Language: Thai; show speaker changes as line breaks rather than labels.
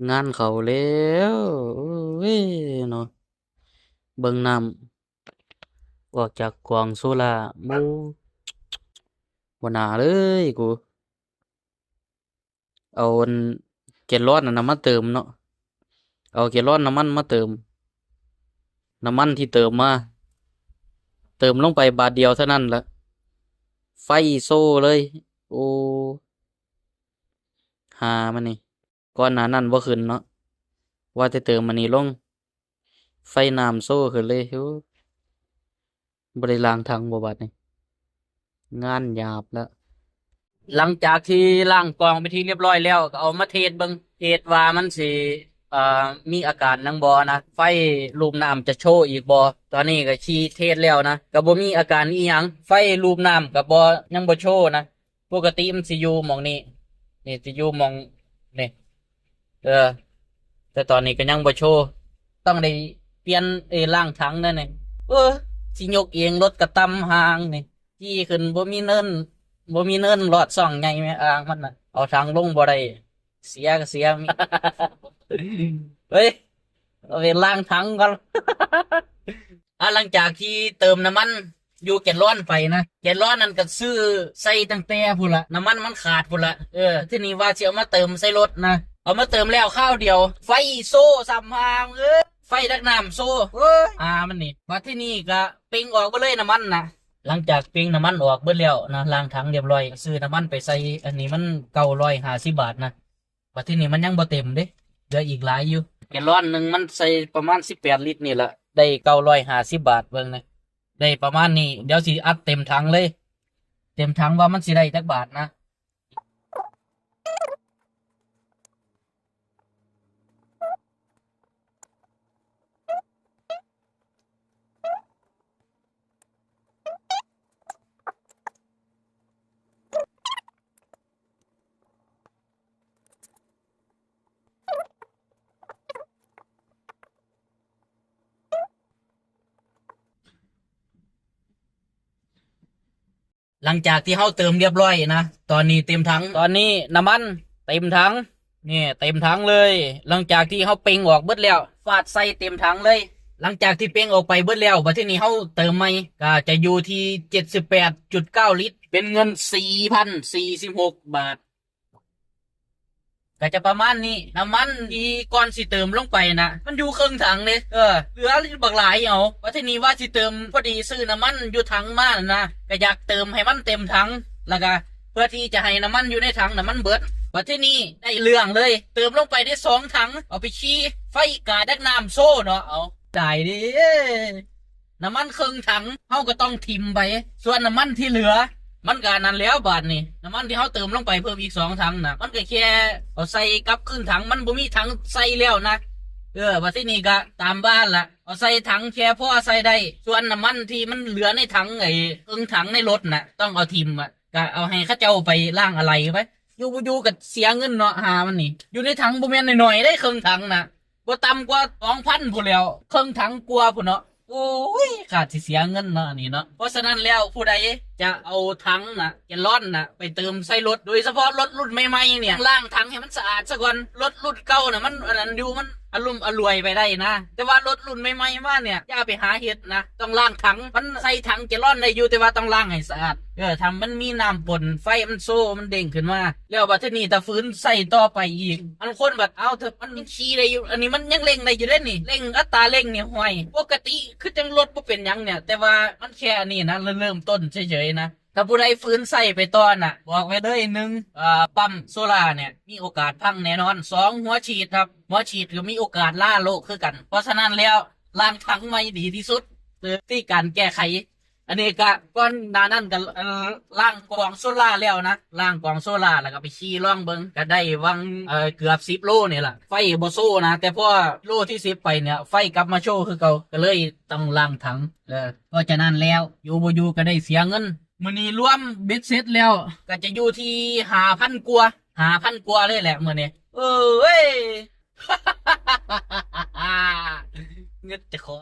งานเขาแล้วโอ้ยเนาะเบิ่งน้ำออกจากกวางโซล่าบ่น่าเลยกูเอาอันแกลลอนน่ะมาเติมเนาะเอาแกลลอนน้ำมันมาเติมน้ำมันที่เติมมาเติมลงไปบาทเดียวเท่านั้นละไฟโซ่เลยโอ้หามันนี่ก่อนหน้านั้นบ่ขึ้นเนาะว่าจะเติมมันนี่ลงไฟน้ำโซ่ขึ้นเลยโอ้บ่ได้ล้างถังบ่บัดนี่งานหยาบแล้ว หลังจากที่ล้างกรองไปที่เรียบร้อยแล้วก็เอามาเทสเบิ่งเทสว่ามันสิเอ่อมีอาการนังบ่นะไฟลูบน้ำจะโชว์อีกบ่ตอนนี้ก็ชี้เทสแล้วนะก็บ่มีอาการอีหยังไฟลูบน้ำก็บ่ยังบ่โชว์นะปกติมันสิอยู่หม้องนี้นี่สิอยู่หม้องนี่เออแต่ตอนนี้ก็ยังบ่โชว์ต้องได้เปลี่ยนล้างถังนั่นนี่เออสิยกเองรถกระตำห่างนี่จี้ขึ้นบ่มีเนินรอดส่องไงแม่อ่างมันน่ะเอาทางลงบ่ได้เสียก็เสียมีเฮ้ยเอาไปล้างถังก่อนหลังจากที่เติมน้ำมันอยู่แกนร้อนไปนะแกนร้อนนั่นก็ซื้อใส่ตั้งแต่พุ่นละน้ำมันมันขาดพุ่นละที่นี่ว่าสิเอามาเติมใส่รถนะเอามาเติมแล้วข้าวเดียวไฟโซ่สามหางไฟดักน้ำโซ่มันนี่มาที่นี่ก็เป่งออกไปเลยน้ำมันนะ หลังจากปิ้งน้ำมันออกเบิดแล้วนะล้างถังเรียบร้อยซื้อน้ำมันไปใส่อันนี้มัน950 บาทนะบัดที่นี่มันยังบ่เต็มเด้เหลืออีกหลายอยู่แกลลอนหนึ่งมันใส่ประมาณ18 ลิตรนี่แหละได้950 บาทเบิ่งนะได้ประมาณนี้เดี๋ยวสิอัดเต็มถังเลยเต็มถังว่ามันสิได้จักบาทนะ หลังจากที่เขาเติมเรียบร้อยนะตอนนี้เต็มถังตอนนี้น้ำมันเต็มถังนี่เต็มถังเลย หลังจากที่เขาเป่งออกเบิดแล้วฟาดใส่เต็มถังเลย หลังจากที่เป่งออกไปเบิดแล้วบัดทีนี้เขาเติมใหม่ก็จะอยู่ที่78.9 ลิตรเป็นเงิน4,046 บาทก็จะประมาณนี้น้ำมันที่ก่อนสิเติมลงไปนะมันอยู่ครึ่งถังเลยเหลือบักหลายเอาว่าทีนี้ว่าสิเติมพอดีซื้อน้ำมันอยู่ถังมานะก็อยากเติมให้มันเต็มถังแล้วก็เพื่อที่จะให้น้ำมันอยู่ในถังน้ำมันเบิดว่าทีนี้ได้เรื่องเลยเติมลงไปได้2 ถังเอาไปชี้ไฟกาดักน้ำโซ่เนาะเอาจ่ายดิน้ำมันครึ่งถังเขาก็ต้องทิมไปส่วนน้ำมันที่เหลือ มันก็นั่นแล้วบาทนี่น้ำมันที่เขาเติมลงไปเพิ่มอีก2 ถังนะมันก็แค่เอาใส่กับครึ่งถังมันบ่มีถังใส่แล้วนะบัดที่นี่ก็ตามบ้านละเอาใส่ถังแค่พอใส่ได้ส่วนน้ำมันที่มันเหลือในถังไอ้ครึ่งถังในรถน่ะต้องเอาทิมก็เอาให้เข้าเจ้าไปล้างอะไรไปอยู่กับเสียเงินเนาะหามันนี่อยู่ในถังบ่แม่นหน่อยๆได้ครึ่งถังน่ะบ่ต่ำกว่า2,000พู้นแล้วครึ่งถังกว่าพู้นเนาะ โอ้ยขาดสิเสียเงินเนาะนี่เนาะเพราะฉะนั้นแล้วผู้ใดจะเอาถังนะแกลลอนนะไปเติมใส่รถโดยเฉพาะรถรุ่นใหม่ๆเนี่ยล้างถังให้มันสะอาดซะก่อนรถรุ่นเก่านะมันอันนั้นอยู่มันอารมณ์อรวยไปได้นะแต่ว่ารถรุ่นใหม่ๆมาเนี่ยอย่าไปหาเห็ดนะต้องล้างถังมันใส่ถังแกลลอนได้อยู่แต่ว่าต้องล้างให้สะอาดทำมันมีน้ำปนไฟมันโซ่มันเด้งขึ้นมาแล้วบัดทีนี้ถ้าฟื้นใส่ต่อไปอีกอันคนแบบเอาเถอะมันขี่ได้อยู่อันนี้มันยังเร่งได้อยู่ได้นี่เร่งอัตราเร่งเนี่ยห่วยปกติคือจังรถบ่เป็นหยังเนี่ยแต่ว่ามันแค่นี้นะเริ่มต้นเฉยๆนะถ้าผู้ใดฟื้นใส่ไปตอนน่ะบอกไว้เลย1ปั๊มโซล่าเนี่ยมีโอกาสพังแน่นอน2หัวฉีดครับหัวฉีดก็มีโอกาสล่าโลกคือกันเพราะฉะนั้นแล้วล้างถังไม่ดีที่สุดที่การแก้ไขอันนี้ก็ก่อนหน้านั้นก็ล้างกล่องโซล่าแล้วนะล้างกล่องโซล่าแล้วก็ไปขี่ล่องเบิงก็ได้วังเกือบ10 โลนี่แหละไฟบ่โซ่นะแต่พอโลที่10ไปเนี่ยไฟกลับมาโชว์คือเก่าก็เลยต้องล้างถังเพราะฉะนั้นแล้วอยู่บ่อยู่ก็ได้เสียเงินมื้อนี้รวมเบ็ดเสร็จแล้วก็จะอยู่ที่5,000 กว่าเลยแหละมื้อนี้เอ้ยเงินจะขอ